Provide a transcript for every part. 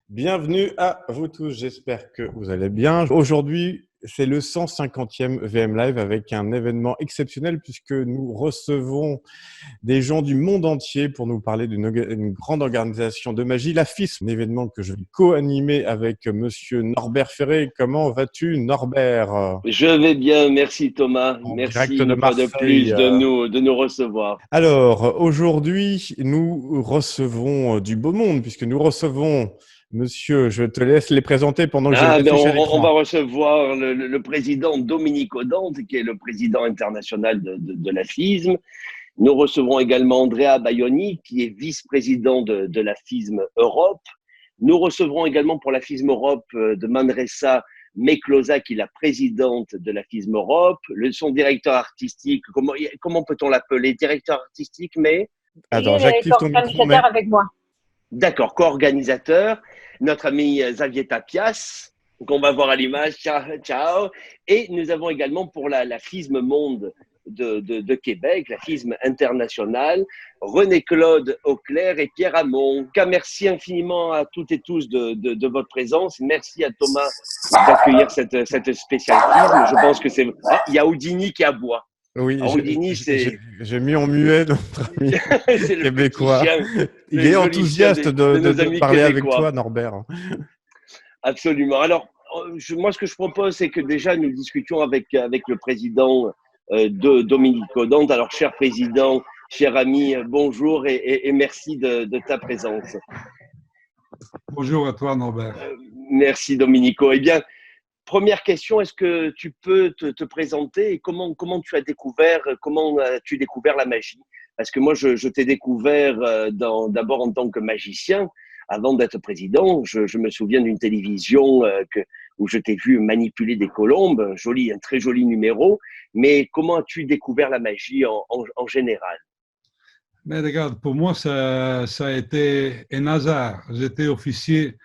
Bienvenue à vous tous, j'espère que vous allez bien. Aujourd'hui, c'est le 150e VM Live avec un événement exceptionnel puisque nous recevons des gens du monde entier pour nous parler d'une grande organisation de magie, la FISM, un événement que je vais co-animer avec monsieur Norbert Ferré. Comment vas-tu, Norbert? Je vais bien, merci Thomas. En direct Merci de une fois de Marseille. plus de nous recevoir. Alors, aujourd'hui, nous recevons du beau monde puisque nous recevons monsieur, je te laisse les présenter pendant que je les Ah, ben affiche à on va l'écran. recevoir le président Dominique Audante, qui est le président international de la FISM. Nous recevrons également Andrea Baioni, qui est vice-président de la FISM Europe. Nous recevrons également pour la FISM Europe de Manresa Meklosa, qui est la présidente de la FISM Europe, son directeur artistique, comment peut-on l'appeler? Directeur artistique, mais Il Attends, est j'active ton micro, mais organisateur avec moi. d'accord, co-organisateur, notre ami Xavier Tapias, qu'on va voir à l'image, ciao, ciao. Et nous avons également pour la FISM Monde de Québec, la FISM internationale, René-Claude Auclair et Pierre Hamon. Merci infiniment à toutes et tous de votre présence. Merci à Thomas d'accueillir cette spéciale FISM. Je pense que c'est... Ah, il y a Houdini qui aboie. oui, Alors, Houdini, j'ai mis en muet notre ami c'est le petit québécois. chien, Il le est joli chien enthousiaste de nos de amis parler avec québécois. toi, Norbert. Absolument. Alors, moi, ce que je propose, c'est que déjà, nous discutions avec le président de Dominique Audante. Alors, cher président, cher ami, bonjour et merci de ta présence. Bonjour à toi, Norbert. Merci, Dominico. Eh bien, première question, est-ce que tu peux te présenter et comment as-tu découvert la magie? Parce que moi, je t'ai découvert d'abord en tant que magicien, avant d'être président. Je me souviens d'une télévision où je t'ai vu manipuler des colombes, un très joli numéro. Mais comment as-tu découvert la magie en général? Mais regarde, pour moi, ça a été un hasard. J'étais officier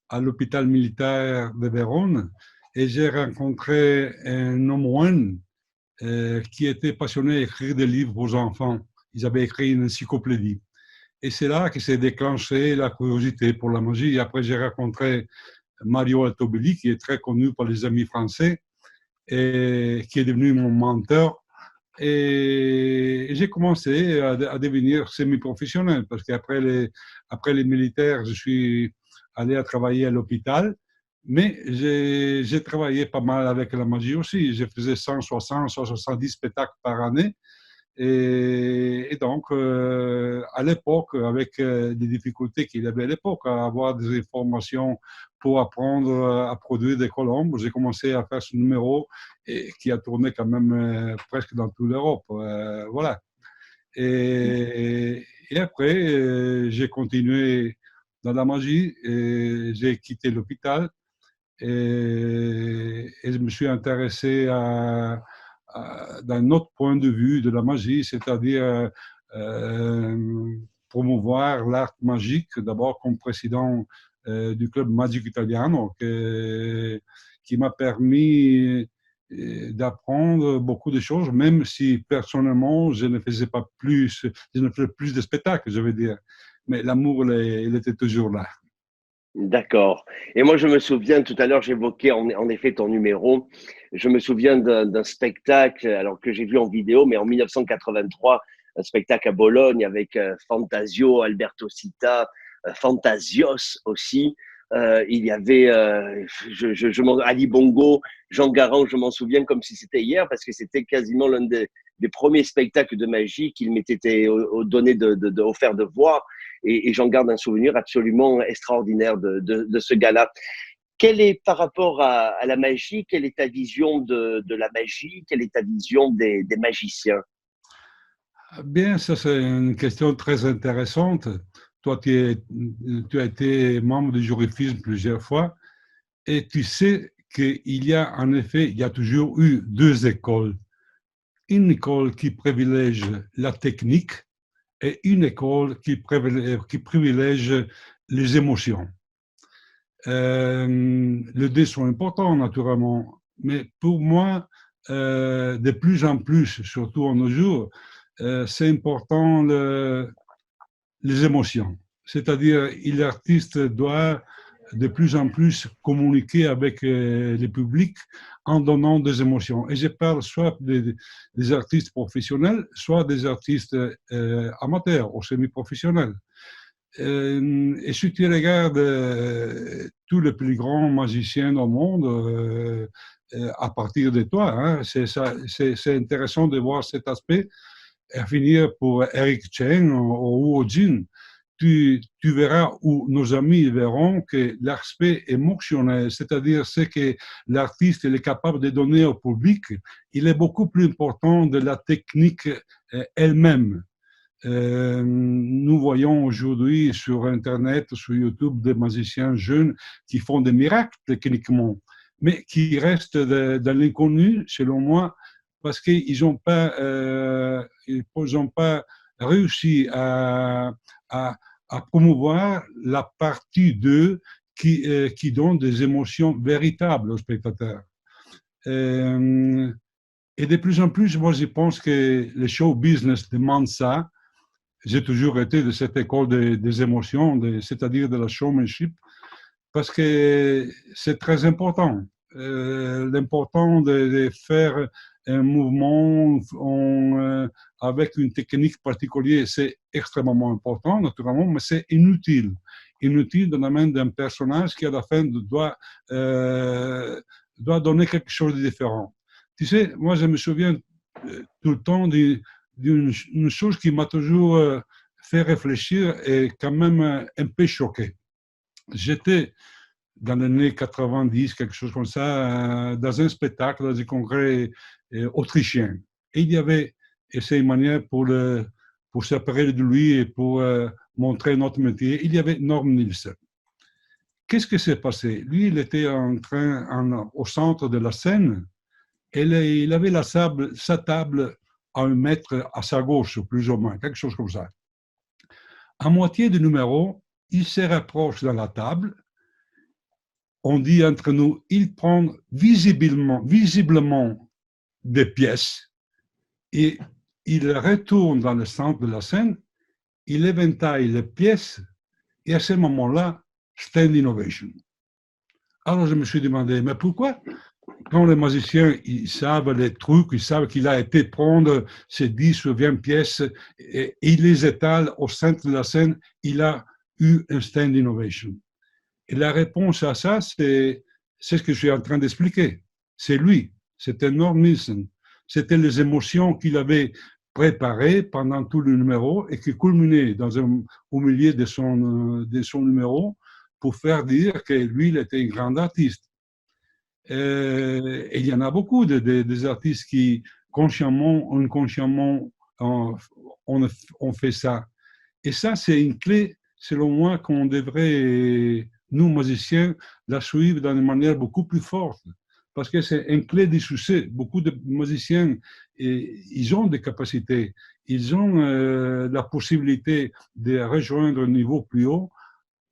à l'hôpital militaire de Vérone et j'ai rencontré un homme moine qui était passionné d'écrire des livres aux enfants. Ils avaient écrit une encyclopédie. Et c'est là que s'est déclenchée la curiosité pour la magie. Et après, j'ai rencontré Mario Altobelli, qui est très connu par les amis français et qui est devenu mon mentor. Et j'ai commencé à devenir semi-professionnel parce qu'après les militaires, je suis allé à travailler à l'hôpital. Mais j'ai travaillé pas mal avec la magie aussi. Je faisais 160, 170 spectacles par année. Et donc, à l'époque, avec les difficultés qu'il y avait à l'époque, à avoir des informations pour apprendre à produire des colombes, j'ai commencé à faire ce numéro qui a tourné quand même presque dans toute l'Europe. Voilà. Et après, j'ai continué dans la magie et j'ai quitté l'hôpital et je me suis intéressé d'un autre point de vue de la magie, c'est-à-dire promouvoir l'art magique, d'abord comme président du club Magic Italiano, qui m'a permis d'apprendre beaucoup de choses, même si personnellement je ne faisais pas plus, je ne faisais plus de spectacles, je veux dire. Mais l'amour, il était toujours là. D'accord. Et moi, je me souviens, tout à l'heure, j'évoquais en effet ton numéro. Je me souviens d'un spectacle, alors que j'ai vu en vidéo, mais en 1983, un spectacle à Bologne avec Fantasio, Alberto Citta, Fantasios aussi. Il y avait Ali Bongo, Jean Garand, je m'en souviens comme si c'était hier, parce que c'était quasiment l'un des premiers spectacles de magie qu'il m'était donné offert de voir. Et j'en garde un souvenir absolument extraordinaire de ce gars-là. Quelle est, par rapport à la magie, quelle est ta vision de la magie? Quelle est ta vision des magiciens? Bien, ça c'est une question très intéressante. Toi, tu as été membre du jury FISM plusieurs fois et tu sais qu'il y a en effet, il y a toujours eu deux écoles. Une école qui privilège la technique et une école qui privilège les émotions. Les deux sont importants naturellement, mais pour moi, de plus en plus, surtout en nos jours, c'est important les émotions. C'est-à-dire, l'artiste doit de plus en plus communiquer avec le public en donnant des émotions. Et je parle soit des artistes professionnels, soit des artistes amateurs ou semi-professionnels. Et si tu regardes tous les plus grands magiciens au monde, à partir de toi, hein, c'est intéressant de voir cet aspect. À finir pour Eric Cheng ou Wu Jin, tu verras, ou nos amis verront, que l'aspect émotionnel, c'est-à-dire ce que l'artiste est capable de donner au public, il est beaucoup plus important de la technique elle-même. Nous voyons aujourd'hui sur Internet, sur YouTube, des magiciens jeunes qui font des miracles techniquement, mais qui restent dans l'inconnu, selon moi, parce qu'ils n'ont pas, réussi à promouvoir la partie d'eux qui donne des émotions véritables aux spectateurs. Et de plus en plus, moi, je pense que le show business demande ça. J'ai toujours été de cette école des émotions, c'est-à-dire de la showmanship, parce que c'est très important. L'important de faire un mouvement avec une technique particulière, c'est extrêmement important, naturellement, mais c'est inutile. Inutile dans la main d'un personnage qui, à la fin, doit donner quelque chose de différent. Tu sais, moi, je me souviens tout le temps d'une chose qui m'a toujours fait réfléchir et quand même un peu choqué. J'étais dans les années 90, quelque chose comme ça, dans un spectacle, dans un congrès autrichien. Et il y avait, et c'est une manière pour s'appeler de lui et pour montrer notre métier, il y avait Norm Nielsen. Qu'est-ce qui s'est passé? Lui, il était au centre de la scène et il avait sa table à 1 mètre à sa gauche, plus ou moins, quelque chose comme ça. À moitié du numéro, il se rapproche de la table. On dit entre nous, il prend visiblement des pièces et il retourne dans le centre de la scène, il éventaille les pièces et à ce moment-là, standing ovation. Alors je me suis demandé, mais pourquoi quand les magiciens ils savent les trucs, ils savent qu'il a été prendre ces 10 ou 20 pièces et il les étale au centre de la scène, il a eu un standing ovation. Et la réponse à ça, c'est ce que je suis en train d'expliquer. C'est lui, c'était Norm Nielsen. C'était les émotions qu'il avait préparées pendant tout le numéro et qui culminaient au milieu de son numéro pour faire dire que lui, il était un grand artiste. Et il y en a beaucoup des artistes qui, consciemment ou inconsciemment, ont fait ça. Et ça, c'est une clé, selon moi, qu'on devrait, nous, musiciens, la suivre d'une manière beaucoup plus forte. Parce que c'est une clé du succès. Beaucoup de musiciens, ils ont des capacités, ils ont la possibilité de rejoindre un niveau plus haut,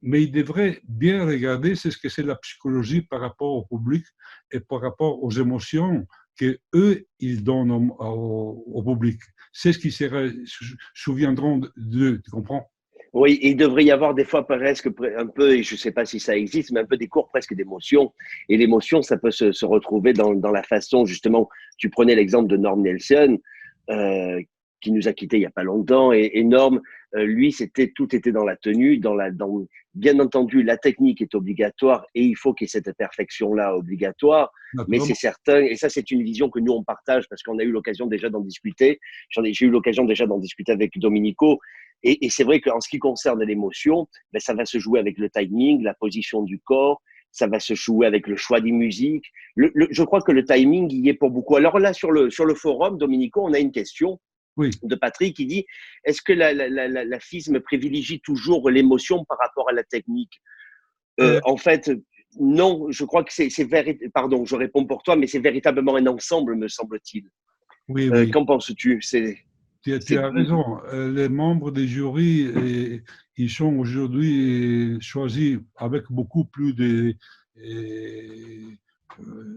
mais ils devraient bien regarder ce que c'est la psychologie par rapport au public et par rapport aux émotions qu'eux, ils donnent au public. C'est ce qu'ils se souviendront d'eux, tu comprends? Oui, il devrait y avoir des fois presque un peu, et je ne sais pas si ça existe, mais un peu des cours presque d'émotion. Et l'émotion, ça peut se retrouver dans la façon, justement, tu prenais l'exemple de Norm Nielsen, qui nous a quittés il n'y a pas longtemps. Et Norm, lui, tout était dans la tenue, bien entendu, la technique est obligatoire et il faut qu'il y ait cette perfection-là obligatoire. Mais c'est certain, et ça, c'est une vision que nous, on partage parce qu'on a eu l'occasion déjà d'en discuter. J'ai eu l'occasion déjà d'en discuter avec Domenico. Et c'est vrai qu'en ce qui concerne l'émotion, ben, ça va se jouer avec le timing, la position du corps, ça va se jouer avec le choix des musiques. Je crois que le timing y est pour beaucoup. Alors là, sur le forum, Domenico, on a une question de Patrick qui dit « Est-ce que la FISM privilégie toujours l'émotion par rapport à la technique ?» En fait, non, je crois que pardon, je réponds pour toi, mais c'est véritablement un ensemble, me semble-t-il. Oui. Qu'en penses-tu? Tu as raison. Les membres des jurys, ils sont aujourd'hui choisis avec beaucoup plus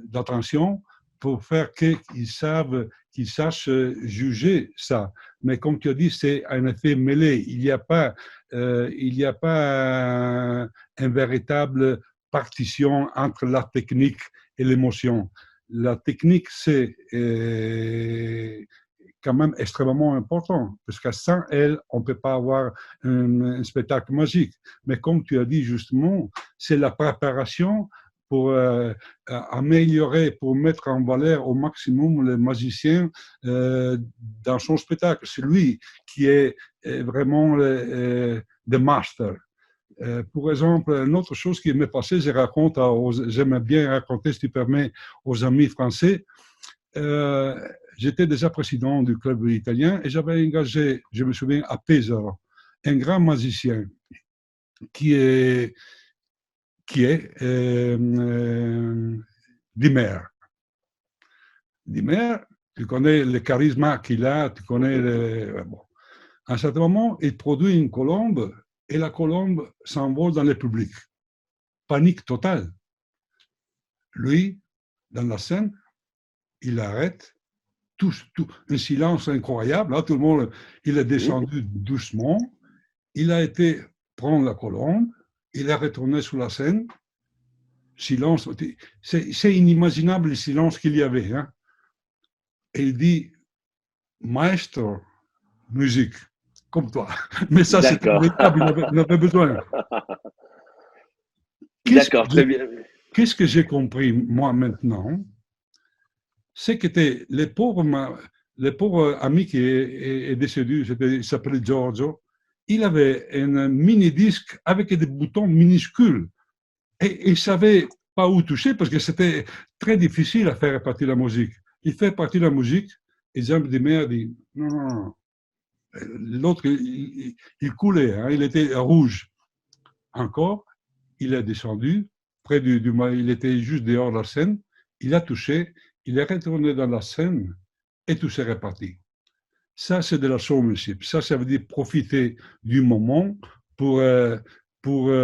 d'attention pour faire qu'ils sachent juger ça. Mais comme tu as dit, c'est un effet mêlé. Il n'y a pas un véritable partition entre la technique et l'émotion. La technique, c'est quand même extrêmement important, parce que sans elle, on ne peut pas avoir un spectacle magique. Mais comme tu as dit justement, c'est la préparation pour améliorer, pour mettre en valeur au maximum le magicien dans son spectacle. C'est lui qui est vraiment le master. Pour exemple, une autre chose qui m'est passée, j'aime bien raconter, si tu permets, aux amis français. J'étais déjà président du club italien et j'avais engagé, je me souviens, à Pesaro, un grand magicien qui est Dimer. Dimer, tu connais le charisme qu'il a, tu connais bon. À un certain moment, il produit une colombe et la colombe s'envole dans le public. Panique totale. Lui, dans la scène, il arrête, tout, un silence incroyable. Là, tout le monde, il est descendu doucement. Il a été prendre la colombe, il est retourné sur la scène. Silence, c'est inimaginable le silence qu'il y avait. Hein. Et il dit, maestro, musique, comme toi. Mais ça, c'est véritable, il avait besoin. D'accord, très bien. Qu'est-ce que j'ai compris, moi, maintenant? C'est que les pauvres ami qui est décédé, il s'appelait Giorgio, il avait un mini-disque avec des boutons minuscules. Et il ne savait pas où toucher parce que c'était très difficile à faire partir la musique. Il fait partir la musique et Jean Dimer dit non, non, non. L'autre, il coulait, hein, il était rouge. Encore, il est descendu, près il était juste dehors de la scène, il a touché, il est retourné dans la scène et tout s'est reparti. Ça, c'est de la showmanship. Ça veut dire profiter du moment pour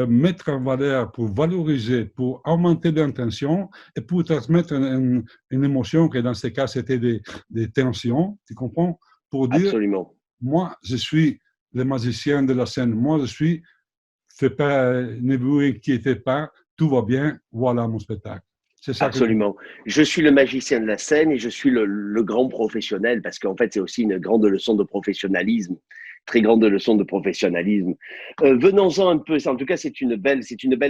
mettre en valeur, pour valoriser, pour augmenter l'intention et pour transmettre une émotion que dans ce cas, c'était des tensions, tu comprends? Pour dire, absolument. Moi, je suis le magicien de la scène. Moi, je suis, ne vous inquiétez pas, tout va bien, voilà mon spectacle. C'est ça. Absolument. Je suis le magicien de la scène et je suis le grand professionnel parce qu'en fait, c'est aussi une grande leçon de professionnalisme. Très grande leçon de professionnalisme. Venons-en un peu. En tout cas, c'est une belle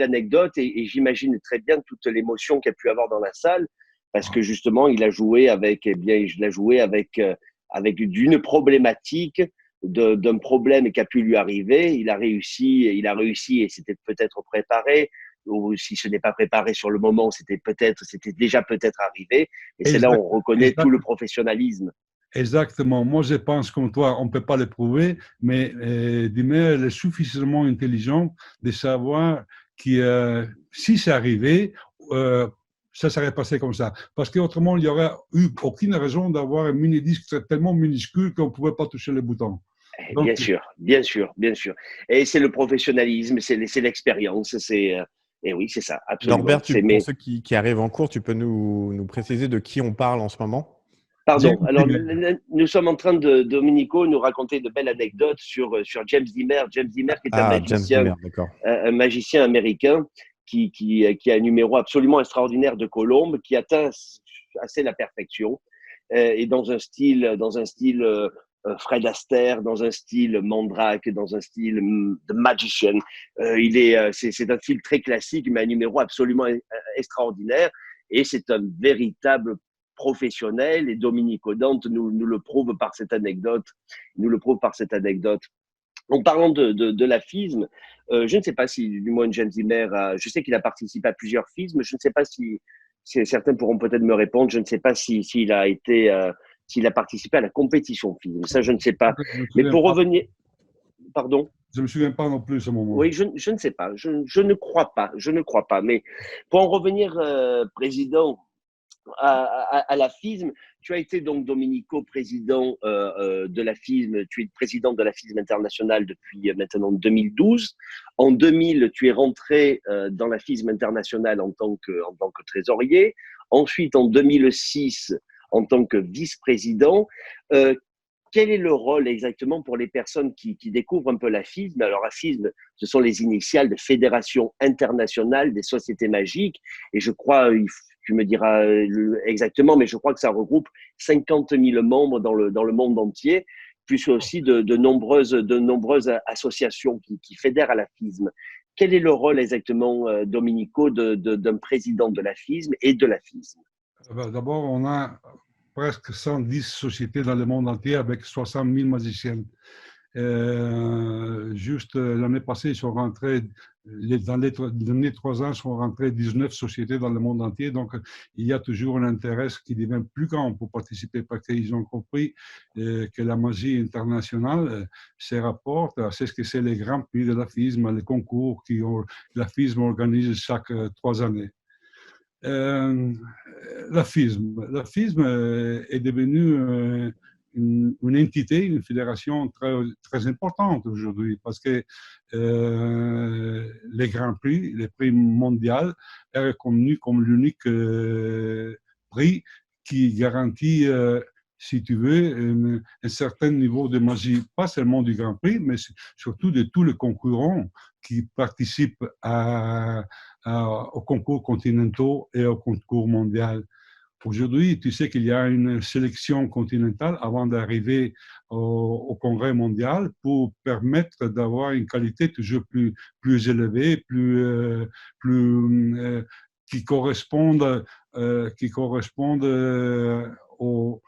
anecdote et j'imagine très bien toute l'émotion qu'il y a pu avoir dans la salle parce que justement, il a joué avec d'une problématique, d'un problème qui a pu lui arriver. Il a réussi et c'était peut-être préparé. Ou si ce n'est pas préparé sur le moment, c'était déjà peut-être arrivé. Et c'est là où on reconnaît tout le professionnalisme. Exactement. Moi, je pense comme toi, on ne peut pas le prouver, mais Dimer est suffisamment intelligent de savoir que si c'est arrivé, ça serait passé comme ça. Parce qu'autrement, il n'y aurait eu aucune raison d'avoir un mini-disque tellement minuscule qu'on ne pouvait pas toucher les boutons. Donc, bien sûr. Et c'est le professionnalisme, c'est l'expérience, et oui, c'est ça, absolument. Norbert, pour ceux qui arrivent en cours, tu peux nous préciser de qui on parle en ce moment? Pardon. Alors, nous sommes en train Domenico nous raconter de belles anecdotes sur James Dimer. James Dimer, qui est un magicien américain qui a un numéro absolument extraordinaire de colombe, qui atteint assez la perfection, et dans un style Fred Astaire, dans un style Mandrake, dans un style de Magician. C'est un style très classique, mais un numéro absolument extraordinaire, et c'est un véritable professionnel, et Domenico Dante nous le prouve par cette anecdote. En parlant de la FISM, je ne sais pas si, du moins, James Dimer, je sais qu'il a participé à plusieurs FISM, je ne sais pas si certains pourront peut-être me répondre, je ne sais pas s'il a participé à la compétition FISM, ça je ne sais pas. Mais pour revenir… Pardon ? Je ne me souviens pas non plus à ce moment. Oui, je ne sais pas, je ne crois pas. Mais pour en revenir, président, à la FISM, tu as été donc, Domenico, président de la FISM, tu es président de la FISM internationale depuis maintenant 2012. En 2000, tu es rentré dans la FISM internationale en tant que trésorier. Ensuite, en 2006, en tant que vice-président. quel est le rôle exactement pour les personnes qui découvrent un peu la FISM? Alors, la FISM, ce sont les initiales de Fédération internationale des sociétés magiques. Et je crois, tu me diras exactement, mais je crois que ça regroupe 50 000 membres dans le monde entier, plus aussi de nombreuses associations qui fédèrent à la FISM. Quel est le rôle exactement, Domenico, d'un président de la FISM et de la FISM? D'abord, on a presque 110 sociétés dans le monde entier avec 60 000 magiciens. Juste l'année passée, ils sont rentrés, dans les derniers 3 ans, sont rentrés 19 sociétés dans le monde entier. Donc, il y a toujours un intérêt qui devient plus grand pour participer parce qu'ils ont compris que la magie internationale se rapporte à ce que c'est les grands prix de la FISM, les concours que la FISM organise chaque 3 années. La FISM est devenue une entité, une fédération très importante aujourd'hui parce que les grands prix, les prix mondiaux, est reconnu comme l'unique prix qui garantit, si tu veux, un certain niveau de magie, pas seulement du Grand Prix, mais surtout de tous les concurrents qui participent aux concours continentaux et aux concours mondiaux. Aujourd'hui, tu sais qu'il y a une sélection continentale avant d'arriver au congrès mondial pour permettre d'avoir une qualité toujours plus élevée, qui corresponde aux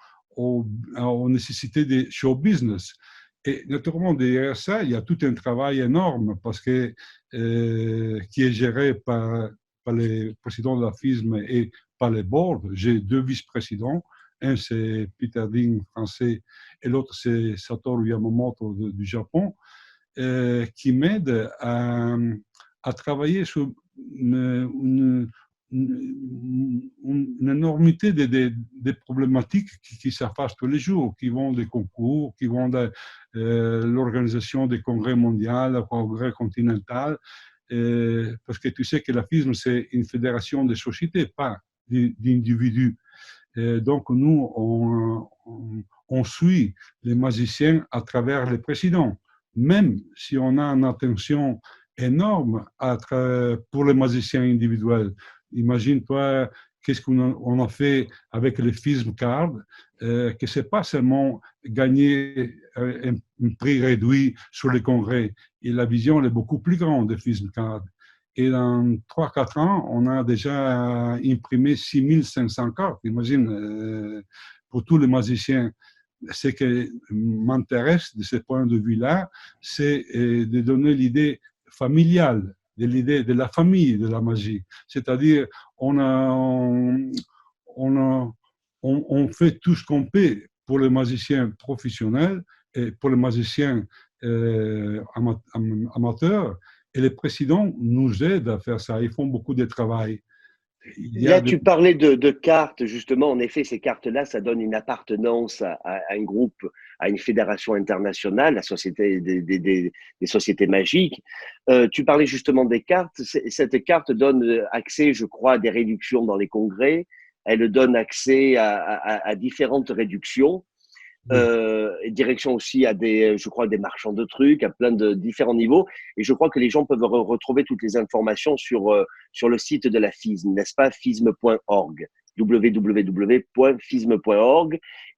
nécessités des show business. Et naturellement, derrière ça, il y a tout un travail énorme parce que, qui est géré par les présidents de la FISM et par les boards. J'ai 2 vice-présidents. Un, c'est Peter Ding, français, et l'autre, c'est Satoru Yamamoto du Japon, qui m'aident à travailler sur une énormité de problématiques qui s'effacent tous les jours, qui vont des concours, qui vont de l'organisation des congrès mondiaux, des congrès continentaux, parce que tu sais que la FISM, c'est une fédération de sociétés, pas d'individus. Donc, nous, on suit les magiciens à travers les présidents, même si on a une attention énorme pour les magiciens individuels. Imagine-toi qu'est-ce qu'on a fait avec les FISM Cards, que ce n'est pas seulement gagner un prix réduit sur les congrès. Et la vision est beaucoup plus grande des FISM Cards. Et dans 3-4 ans, on a déjà imprimé 6500 cartes. Imagine, pour tous les magiciens. Ce qui m'intéresse de ce point de vue-là, c'est de donner l'idée familiale, de l'idée de la famille de la magie. C'est-à-dire, on fait tout ce qu'on peut pour les magiciens professionnels et pour les magiciens amateurs, et les présidents nous aident à faire ça. Ils font beaucoup de travail. Là, tu parlais de cartes, justement. En effet, ces cartes-là, ça donne une appartenance à un groupe, à une fédération internationale, la société des sociétés magiques. Tu parlais justement des cartes. Cette carte donne accès, je crois, à des réductions dans les congrès. Elle donne accès à différentes réductions. Direction aussi à je crois, des marchands de trucs, à plein de différents niveaux. Et je crois que les gens peuvent retrouver toutes les informations sur le site de la FISM, n'est-ce pas? FISM.org, www.fism.org,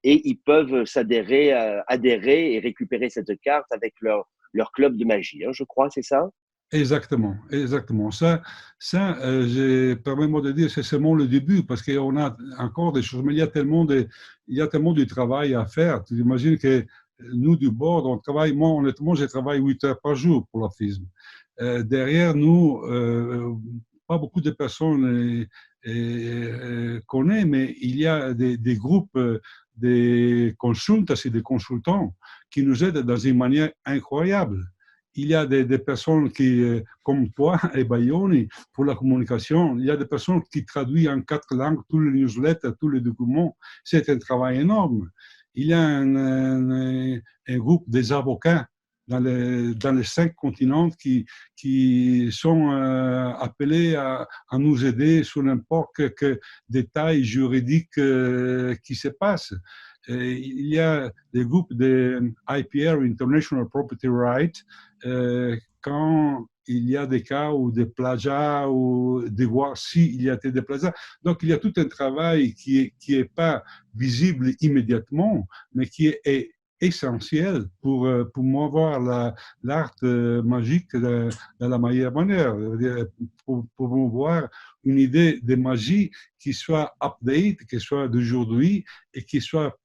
et ils peuvent adhérer et récupérer cette carte avec leur club de magie, hein, je crois, c'est ça? Exactement, exactement. Permets-moi de dire, c'est seulement le début, parce qu'on a encore des choses, mais il y a tellement de travail à faire. Tu imagines que nous, du board, on travaille, moi, honnêtement, je travaille 8 heures par jour pour la FISM. Derrière nous, pas beaucoup de personnes connaissent, mais il y a des groupes, des consultants et des consultants qui nous aident dans une manière incroyable. Il y a des personnes comme toi et Bayoni, pour la communication. Il y a des personnes qui traduisent en 4 langues tous les newsletters, tous les documents. C'est un travail énorme. Il y a un groupe des avocats dans les 5 continents qui sont appelés à nous aider sur n'importe quel détail juridique qui se passe. Il y a des groupes de IPR, International Property Rights, quand il y a des cas ou des plagiats ou de voir s'il y a été des plagiats. Donc, il y a tout un travail qui est pas visible immédiatement, mais qui est essentiel pour promouvoir l'art magique de la meilleure manière, pour promouvoir une idée de magie qui soit update, qui soit d'aujourd'hui et qui soit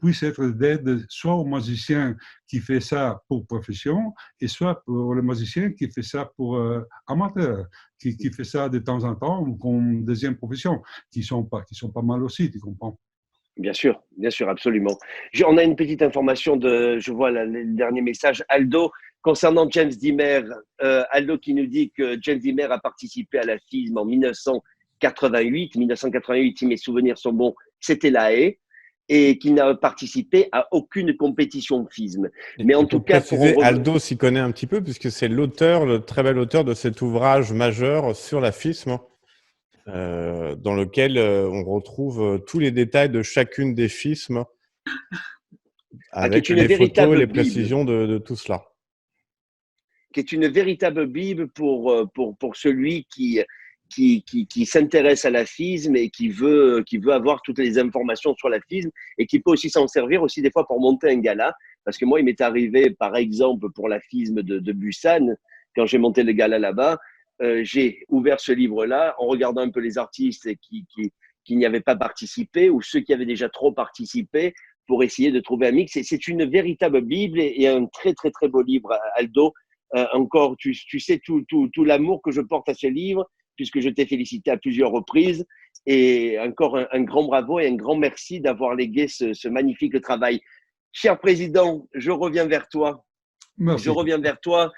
puisse être d'aide soit au magicien qui fait ça pour profession et soit pour le magicien qui fait ça pour amateur, qui fait ça de temps en temps comme deuxième profession, qui sont pas mal aussi, tu comprends? Bien sûr, absolument. On a une petite information je vois le dernier message, Aldo, concernant James Dimmer. Aldo qui nous dit que James Dimmer a participé à la FISM en 1988. 1988, si mes souvenirs sont bons, c'était La Haye, et qu'il n'a participé à aucune compétition FISM. Mais en tout cas, Aldo s'y connaît un petit peu puisque c'est l'auteur, le très bel auteur de cet ouvrage majeur sur la FISM. Dans lequel on retrouve tous les détails de chacune des FISM avec les photos et les précisions de tout cela. Qui est une véritable Bible pour celui qui s'intéresse à la FISM et qui veut avoir toutes les informations sur la FISM et qui peut aussi s'en servir aussi des fois pour monter un gala. Parce que moi, il m'est arrivé, par exemple, pour la FISM de Busan, quand j'ai monté le gala là-bas, j'ai ouvert ce livre-là en regardant un peu les artistes qui n'y avaient pas participé ou ceux qui avaient déjà trop participé pour essayer de trouver un mix. C'est une véritable Bible et un très, très, très beau livre, Aldo. Encore, tu sais tout l'amour que je porte à ce livre puisque je t'ai félicité à plusieurs reprises. Et encore un grand bravo et un grand merci d'avoir légué ce magnifique travail. Cher Président, je reviens vers toi. Merci. Je reviens vers toi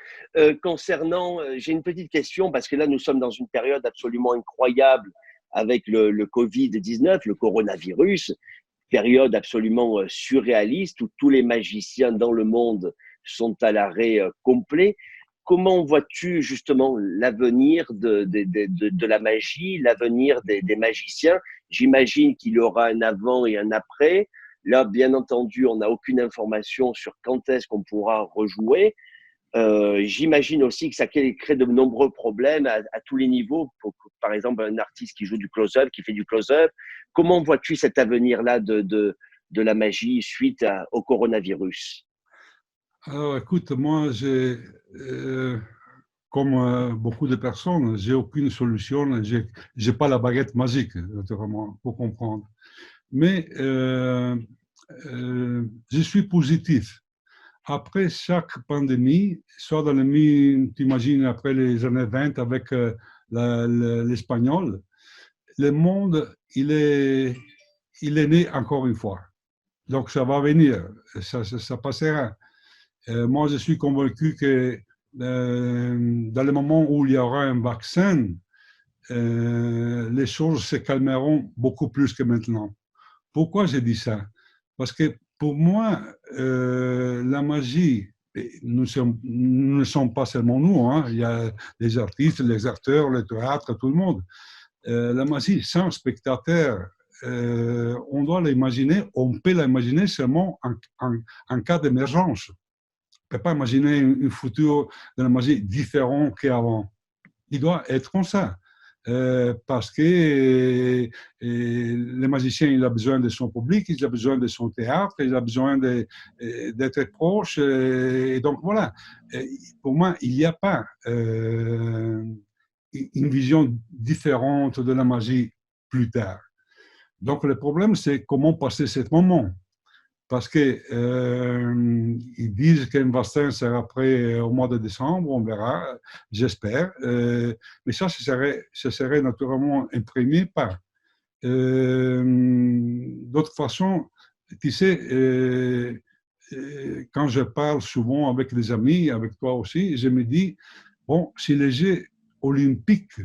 concernant, j'ai une petite question parce que là, nous sommes dans une période absolument incroyable avec le Covid-19, le coronavirus, période absolument surréaliste où tous les magiciens dans le monde sont à l'arrêt complet. Comment vois-tu justement l'avenir de la magie, l'avenir des magiciens? J'imagine qu'il y aura un avant et un après. Là, bien entendu, on n'a aucune information sur quand est-ce qu'on pourra rejouer. J'imagine aussi que ça crée de nombreux problèmes à tous les niveaux. Par exemple, un artiste qui joue du close-up, qui fait du close-up. Comment vois-tu cet avenir-là de la magie suite au coronavirus? Alors, écoute, moi, comme beaucoup de personnes, j'ai aucune solution. J'ai pas la baguette magique, naturellement, pour comprendre. Mais je suis positif. Après chaque pandémie, soit dans tu imagines après les années 20 avec l'espagnol, le monde, il est né encore une fois. Donc ça va venir, ça passera. Moi, je suis convaincu que dans le moment où il y aura un vaccin, les choses se calmeront beaucoup plus que maintenant. Pourquoi j'ai dit ça? Parce que pour moi, la magie, nous ne sommes pas seulement nous, hein, il y a les artistes, les acteurs, le théâtre, tout le monde. La magie sans spectateur, on doit l'imaginer, on peut l'imaginer seulement en cas d'émergence. On ne peut pas imaginer une futur de la magie différent qu'avant. Il doit être comme ça. Parce que le magicien, il a besoin de son public, il a besoin de son théâtre, il a besoin d'être proche. Et donc voilà, pour moi, il n'y a pas une vision différente de la magie plus tard. Donc le problème, c'est comment passer ce moment. Parce qu'ils disent qu'un vaccin sera prêt au mois de décembre, on verra, j'espère. Mais ça serait naturellement un premier pas. D'autre façon, tu sais, quand je parle souvent avec des amis, avec toi aussi, je me dis, bon, si les Jeux olympiques,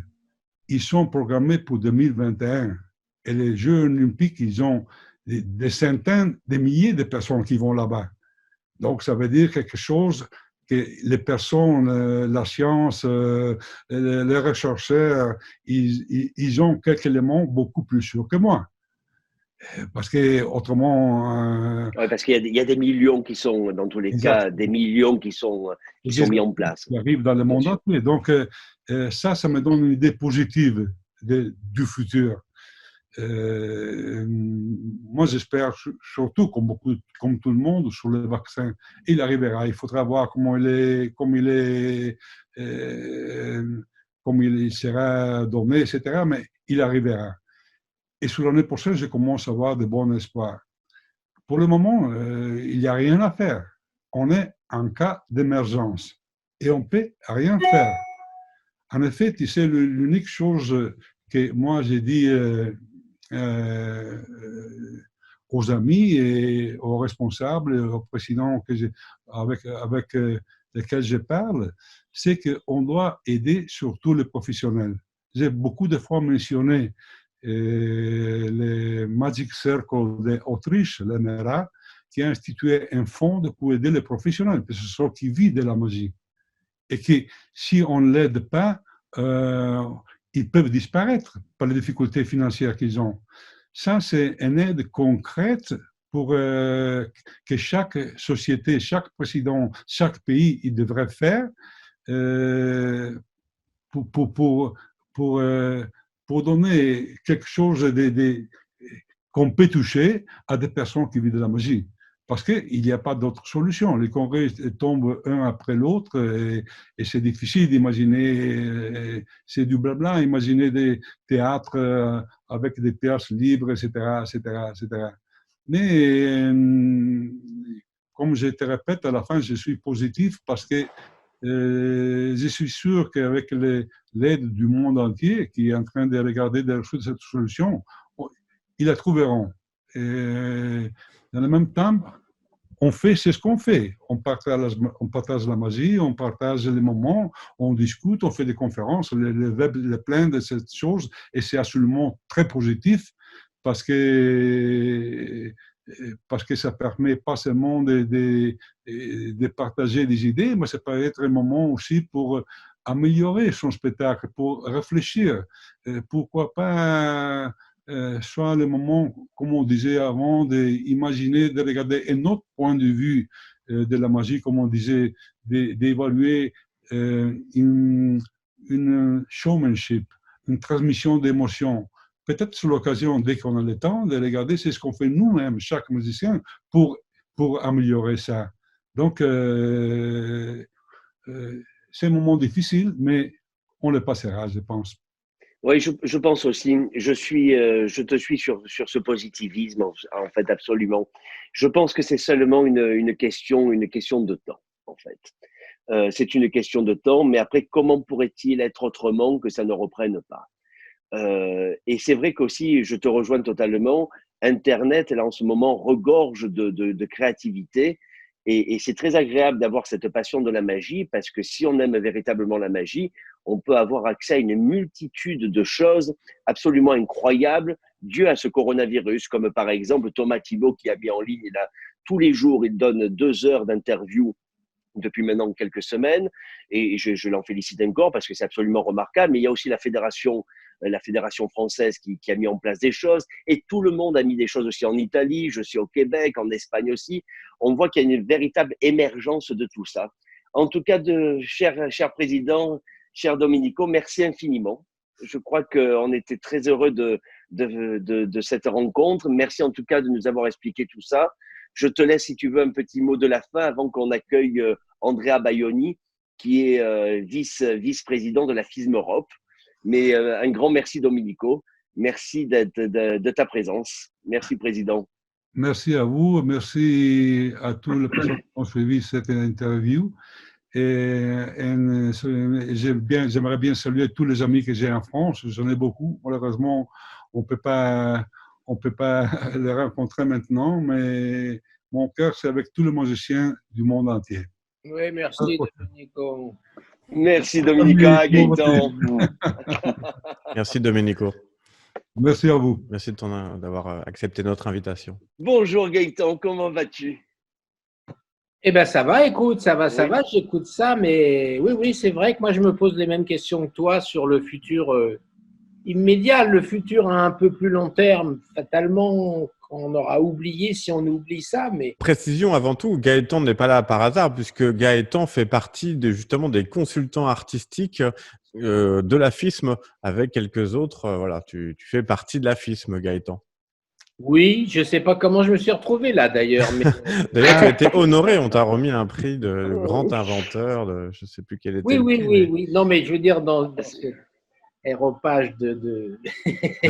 ils sont programmés pour 2021, et les Jeux olympiques, ils ont des centaines, des milliers de personnes qui vont là-bas. Donc, ça veut dire quelque chose que les personnes, la science, les chercheurs, ils ont quelques éléments beaucoup plus sûrs que moi. Parce que autrement, Ouais, parce qu'il y a des millions qui sont, dans tous les exact, cas, des millions qui sont mis en place. qui arrive dans le Bien monde sûr. entier. Donc, ça me donne une idée positive du futur. Moi, j'espère surtout, comme tout le monde, sur le vaccin. Il arrivera. Il faudra voir euh, comment il sera donné, etc. Mais il arrivera. Et sur l'année prochaine, je commence à avoir de bons espoirs. Pour le moment, il n'y a rien à faire. On est en cas d'émergence et on ne peut rien faire. En effet, tu sais, l'unique chose que moi j'ai dit euh, aux amis et aux responsables, aux présidents avec lesquels je parle, c'est qu'on doit aider surtout les professionnels. J'ai beaucoup de fois mentionné le Magic Circle d'Autriche, l'MRA, qui a institué un fonds pour aider les professionnels, parce que ce sont qui vivent de la magie. Et que si on ne l'aide pas, ils peuvent disparaître par les difficultés financières qu'ils ont. Ça, c'est une aide concrète pour que chaque société, chaque président, chaque pays, il devrait faire euh, pour, pour, pour, pour, euh, pour donner quelque chose qu'on peut toucher à des personnes qui vivent de la magie. Parce qu'il n'y a pas d'autre solution. Les congrès tombent un après l'autre et c'est difficile d'imaginer, c'est du blabla, imaginer des théâtres avec des pièces libres, etc., etc., etc. Mais comme je te répète, à la fin, je suis positif parce que je suis sûr qu'avec l'aide du monde entier qui est en train de regarder cette solution, ils la trouveront. Et dans le même temps, on fait ce qu'on fait. On partage la magie, on partage les moments, on discute, on fait des conférences. Le web est plein de cette chose et c'est absolument très positif parce que ça permet pas seulement de partager des idées, mais ça peut être un moment aussi pour améliorer son spectacle, pour réfléchir. Pourquoi pas soit le moment, comme on disait avant, d'imaginer, de regarder un autre point de vue de la magie, comme on disait, d'évaluer une showmanship, une transmission d'émotions. Peut-être sur l'occasion, dès qu'on a le temps, de regarder c'est ce qu'on fait nous-mêmes, chaque musicien, pour améliorer ça. Donc, c'est un moment difficile, mais on le passera, je pense. Oui, je pense aussi. Je te suis sur ce positivisme, en fait, absolument. Je pense que c'est seulement une question de temps, en fait. C'est une question de temps, mais après, comment pourrait-il être autrement que ça ne reprenne pas? Et c'est vrai qu'aussi, je te rejoins totalement, Internet, là, en ce moment, regorge de créativité. Et c'est très agréable d'avoir cette passion de la magie, parce que si on aime véritablement la magie, on peut avoir accès à une multitude de choses absolument incroyables dues à ce coronavirus, comme par exemple Thomas Thibault qui a mis en ligne, là, tous les jours, il donne 2 heures d'interview depuis maintenant quelques semaines, et je l'en félicite encore parce que c'est absolument remarquable. Mais il y a aussi la fédération française qui a mis en place des choses, et tout le monde a mis des choses aussi en Italie, je suis au Québec, en Espagne aussi. On voit qu'il y a une véritable émergence de tout ça. En tout cas, cher président, cher Domenico, merci infiniment. Je crois qu'on était très heureux de cette rencontre. Merci en tout cas de nous avoir expliqué tout ça. Je te laisse, si tu veux, un petit mot de la fin avant qu'on accueille Andrea Baioni, qui est vice-président de la FISM Europe. Mais un grand merci, Domenico. Merci de ta présence. Merci, Président. Merci à vous, merci à tous les personnes qui ont suivi cette interview. J'aimerais bien saluer tous les amis que j'ai en France. J'en ai beaucoup. Malheureusement, on peut pas les rencontrer maintenant, mais mon cœur, c'est avec tous les musiciens du monde entier. Oui, merci, Domenico. Merci, Dominica, Gaëtan. Merci, Domenico. Merci à vous. Merci d'avoir accepté notre invitation. Bonjour, Gaëtan. Comment vas-tu? Eh bien, ça va, écoute, ça va, j'écoute ça, mais oui, c'est vrai que moi, je me pose les mêmes questions que toi sur le futur immédiat. Le futur à un peu plus long terme, fatalement, on aura oublié si on oublie ça, mais Précision avant tout, Gaëtan n'est pas là par hasard puisque Gaëtan fait partie justement des consultants artistiques de l'AFISM avec quelques autres. Voilà, tu fais partie de l'AFISM, Gaëtan. oui, je ne sais pas comment je me suis retrouvé là d'ailleurs, mais D'ailleurs, tu as été honoré, on t'a remis un prix de grand inventeur, je ne sais plus quel était oui, le oui, prix, oui, mais oui. Non, mais je veux dire, dans cet aéropage de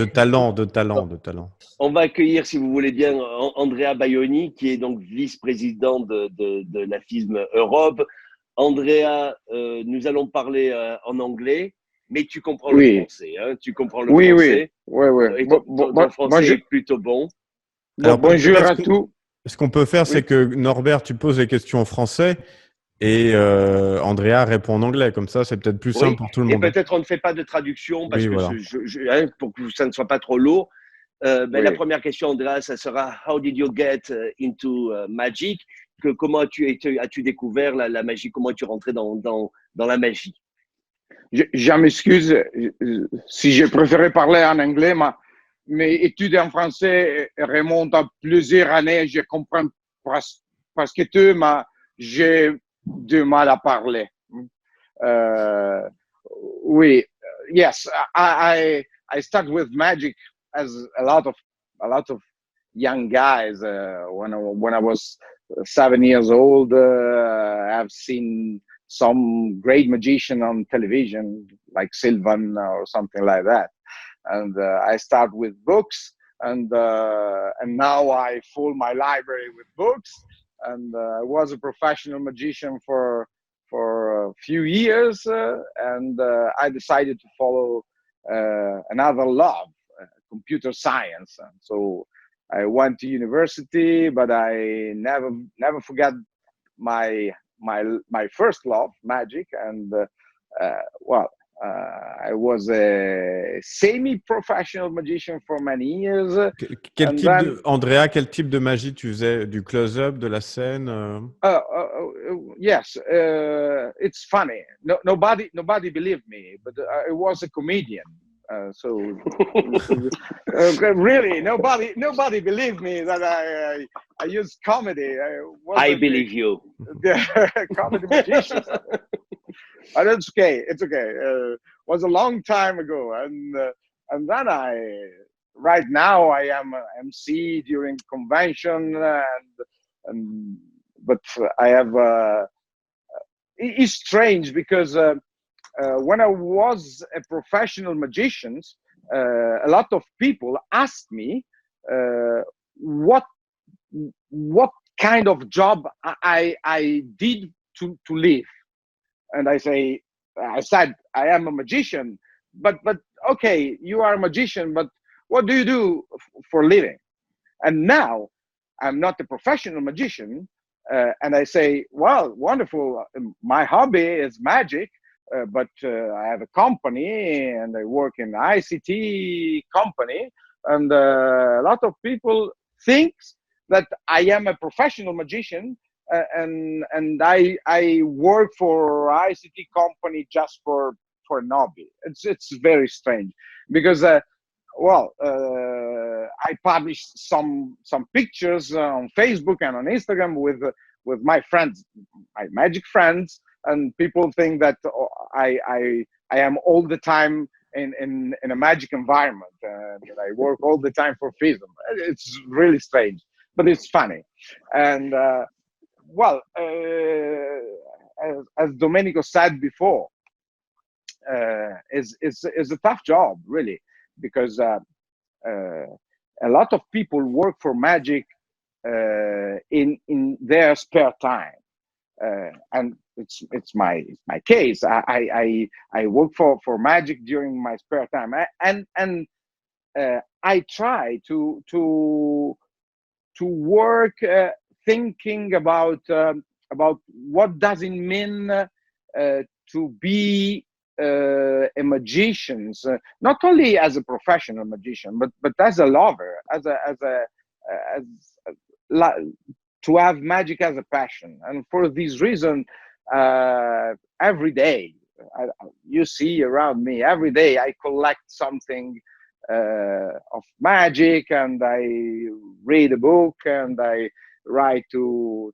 talent, de talent, de talent. On va accueillir, si vous voulez bien, Andrea Baioni, qui est donc vice-président de la FISM Europe. Andrea, nous allons parler en anglais, mais tu comprends le français. Hein, tu comprends le français. Oui. Et ton français est plutôt bon. Alors, Bonjour à peut-être tous. ce qu'on peut faire, c'est que Norbert, tu poses les questions en français et Andrea répond en anglais. Comme ça, c'est peut-être plus simple pour tout le Et monde. peut-être on ne fait pas de traduction parce Oui, que voilà. pour que ça ne soit pas trop lourd. La première question, Andrea, ça sera How did you get into magic? Comment as-tu découvert la magie? Comment es-tu rentré dans la magie? Je m'excuse si j'ai préféré parler en anglais, mais mes études en français remontent à plusieurs années. Je comprends presque tout, mais j'ai du mal à parler. Oui, yes, I start with magic as a lot of young guys. When I was 7 years old, I've seen some great magician on television, like Sylvan or something like that. And I start with books, and now I fill my library with books. And I was a professional magician for a few years, and I decided to follow another love, computer science. And so I went to university, but I never forgot my first love, magic. And I was a semi-professional magician for many years. Andrea, quel type de magie tu faisais? Du close-up, de la scène? Yes, it's funny. Nobody believed me, but I was a comedian. Really, nobody believed me that I used comedy. I believe you. The comedy magician. But it's okay. It's okay. It was a long time ago, and then right now I am an MC during convention, but I have. It's strange because when I was a professional magician, a lot of people asked me what kind of job I did to live. And I said, I am a magician, but okay, you are a magician, but what do you do for a living? And now I'm not a professional magician. And I say, well, wonderful. My hobby is magic, but I have a company and I work in an ICT company. And a lot of people think that I am a professional magician. And I work for ICT company just for a hobby. It's very strange because I published some pictures on Facebook and on Instagram with my friends, my magic friends, and people think that I am all the time in a magic environment. That I work all the time for FISM. It's really strange, but it's funny. And as Domenico said before, it's a tough job, really, because a lot of people work for magic in their spare time, and it's my case. I work for magic during my spare time, and I try to work. Thinking about what does it mean to be a magician, not only as a professional magician, but as a lover, to have magic as a passion. And for this reason, every day you see around me every day. I collect something of magic, and I read a book, and I write to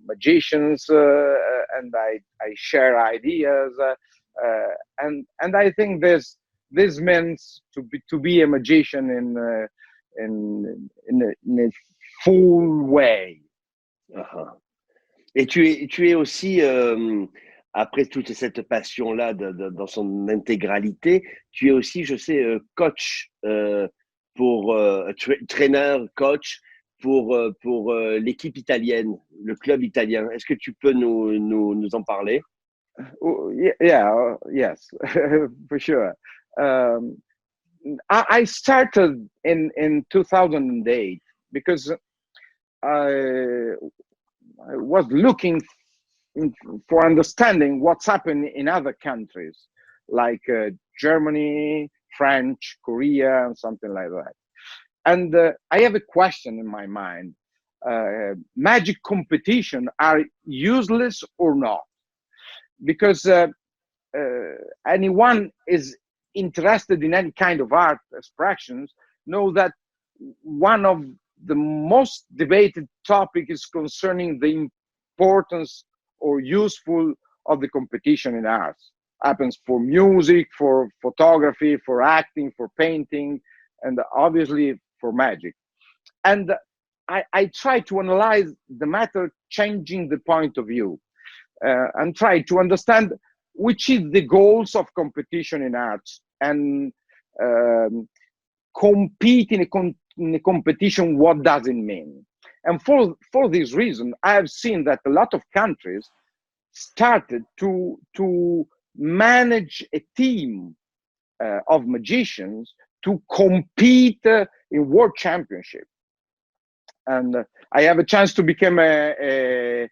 magicians, and I share ideas, and I think this means to be a magician in a full way. Uh-huh. Et tu es aussi, après toute cette passion-là dans son intégralité, tu es aussi, je sais, coach pour traîneur, coach pour l'équipe italienne, le club italien. Est-ce que tu peux nous en parler? Yes, for sure. I started in 2008 because I was looking for understanding what's happening in other countries like Germany, French, Korea, and something like that. And I have a question in my mind. Magic competition are useless or not? Because anyone is interested in any kind of art expressions know that one of the most debated topic is concerning the importance or useful of the competition in arts. Happens for music, for photography, for acting, for painting, and obviously for magic. And I try to analyze the matter, changing the point of view, and try to understand which is the goals of competition in arts, and compete in a competition, what does it mean? And for this reason, I have seen that a lot of countries started to manage a team of magicians to compete in world championship. And I have a chance to become a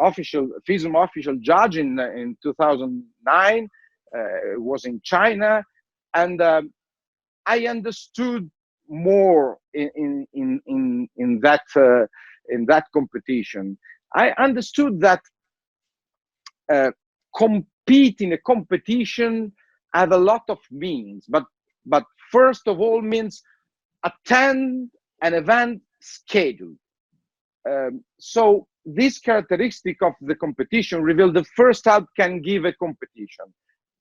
official FISM official judge in 2009. It was in China, and I understood more in that competition. I understood that compete in a competition have a lot of meanings, but first of all means attend an event scheduled. So this characteristic of the competition reveal the first help can give a competition.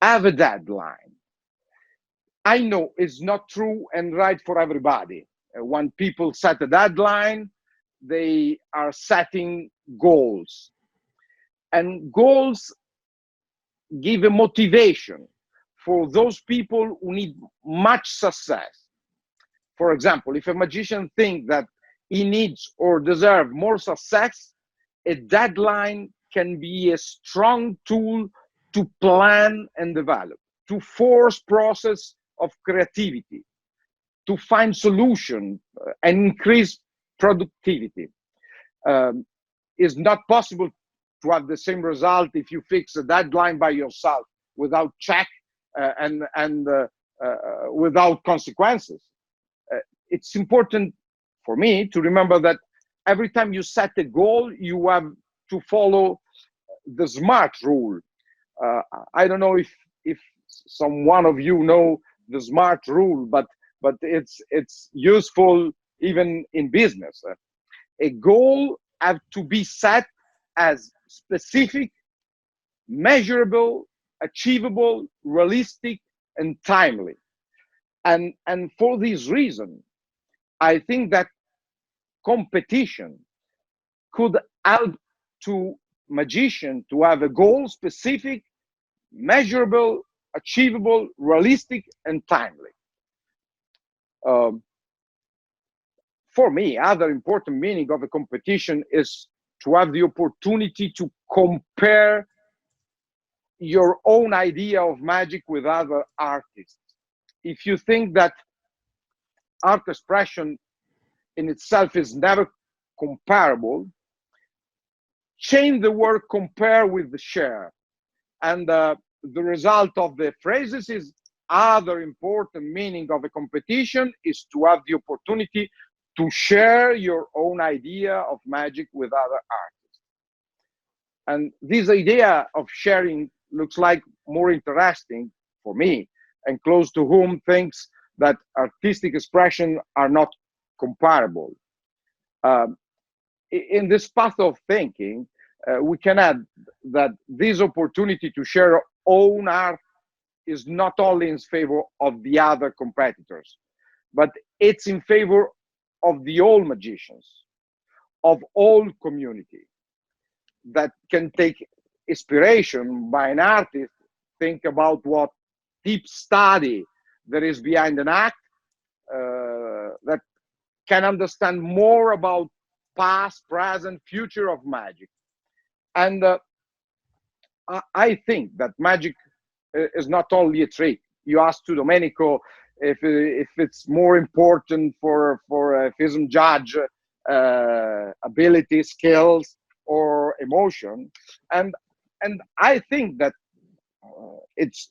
Have a deadline. I know it's not true and right for everybody. When people set a deadline, they are setting goals. And goals give a motivation for those people who need much success. For example, if a magician thinks that he needs or deserves more success, a deadline can be a strong tool to plan and develop, to force process of creativity, to find solution and increase productivity. It's not possible to have the same result if you fix a deadline by yourself without check and without consequences. It's important for me to remember that every time you set a goal, you have to follow the SMART rule. I don't know if some one of you know the SMART rule, but it's useful even in business. A goal have to be set as specific, measurable, achievable, realistic, and timely. And for this reason, I think that competition could help to magician to have a goal specific, measurable, achievable, realistic, and timely. For me, other important meaning of a competition is to have the opportunity to compare your own idea of magic with other artists. If you think that art expression in itself is never comparable, change the word compare with the share. And the result of the phrases is other important meaning of a competition is to have the opportunity to share your own idea of magic with other artists. And this idea of sharing looks like more interesting for me, and close to whom thinks that artistic expression are not comparable. In this path of thinking, we can add that this opportunity to share our own art is not only in favor of the other competitors, but it's in favor of the all magicians, of all community, that can take inspiration by an artist, think about what deep study there is behind an act, that can understand more about past, present, future of magic. And I think that magic is not only a trick. You asked to Domenico if it's more important for a FISM judge ability, skills, or emotion, and I think that it's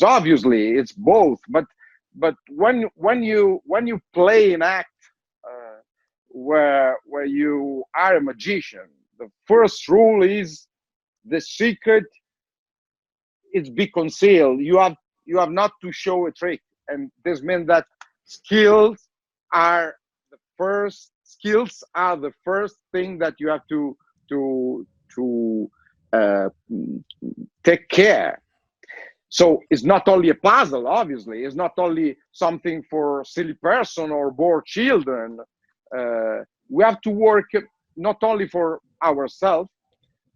obviously it's both. But when you play an act where you are a magician, the first rule is the secret is be concealed. You have not to show a trick, and this means that skills are the first thing that you have to take care. So it's not only a puzzle, obviously. It's not only something for silly person or bored children. We have to work not only for ourselves,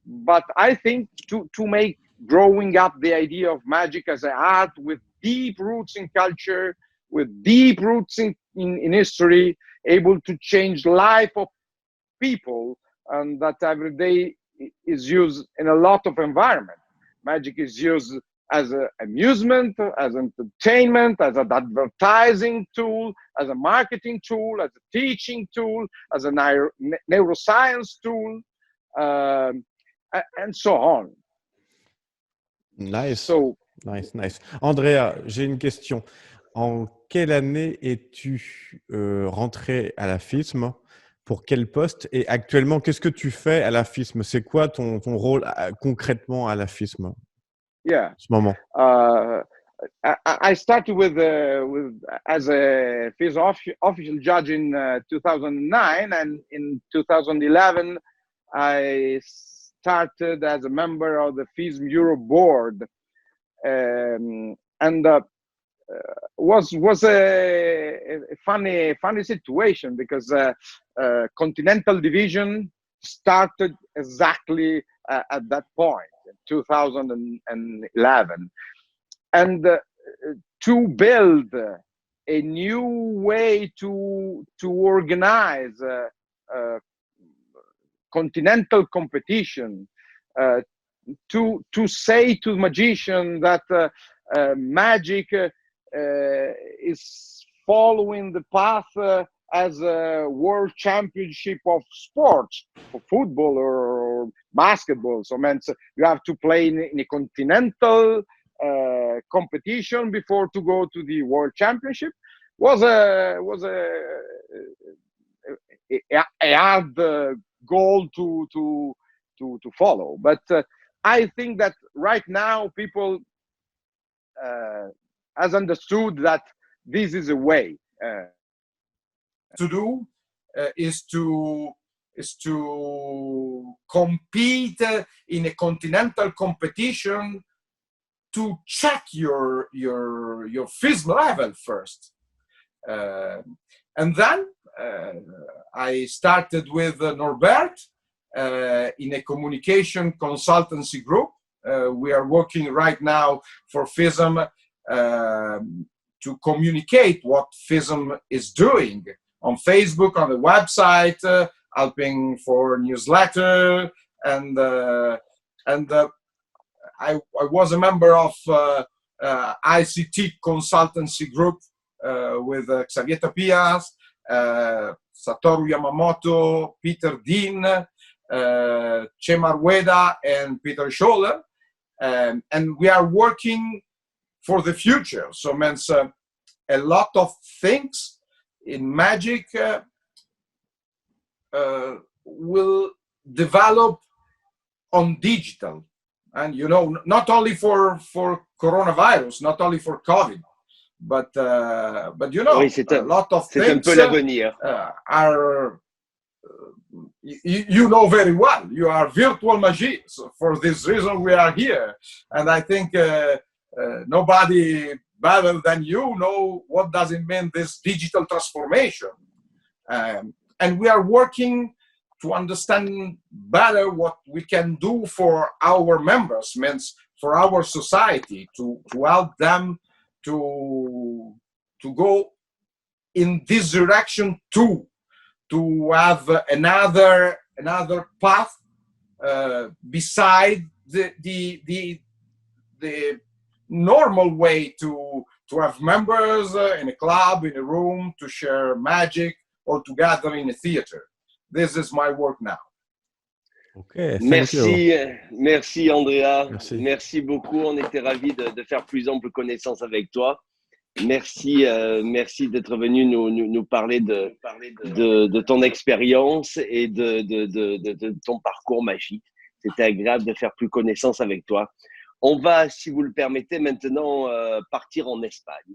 but I think to make growing up the idea of magic as an art with deep roots in culture, with deep roots in history, able to change life of people, and that every day is used in a lot of environment. Magic is used as an amusement, as entertainment, as an advertising tool, as a marketing tool, as a teaching tool, as a neuroscience tool, and so on. Nice. So, Nice. Andrea, j'ai une question. En quelle année es-tu rentré à la FISM? Pour quel poste? Et actuellement, qu'est-ce que tu fais à la FISM? C'est quoi ton rôle concrètement à la FISM yeah. en ce moment? I started with as a FISM official judge in 2009, and in 2011 I started as a member of the FISM Europe board, and was a funny situation, because Continental Division started exactly at that point, 2011, and to build a new way to organize continental competition, to say to the magician that magic is following the path as a world championship of sports, for football or basketball. So means you have to play in a continental competition before to go to the world championship. Was a hard goal to follow, but I think that right now people has understood that this is a way to do, is to compete in a continental competition, to check your FISM level first, and then I started with Norbert in a communication consultancy group. We are working right now for FISM to communicate what FISM is doing on Facebook, on the website, helping for newsletter, and I was a member of ICT consultancy group with Xavier Tapias, Satoru Yamamoto, Peter Dean, Chemar Ueda, and Peter Scholler, and we are working for the future. So means a lot of things in magic will develop on digital. And you know, not only for coronavirus, not only for COVID, but you know, Oui, a lot of c'est un things peu l'avenir. are you know very well. You are virtual magics. For this reason, we are here, and I think nobody better than you know what does it mean, this digital transformation. And we are working to understand better what we can do for our members, means for our society, to help them to go in this direction too, to have another path beside the normal way to have members in a club, in a room, to share magic, or to gather in a theater. This is my work now. Okay, Merci, merci Andrea. Merci. Merci beaucoup. On était ravis de faire plus ample connaissance avec toi. Merci, merci d'être venu nous parler de ton expérience et de ton parcours magique. C'était agréable de faire plus connaissance avec toi. On va, si vous le permettez, maintenant partir en Espagne.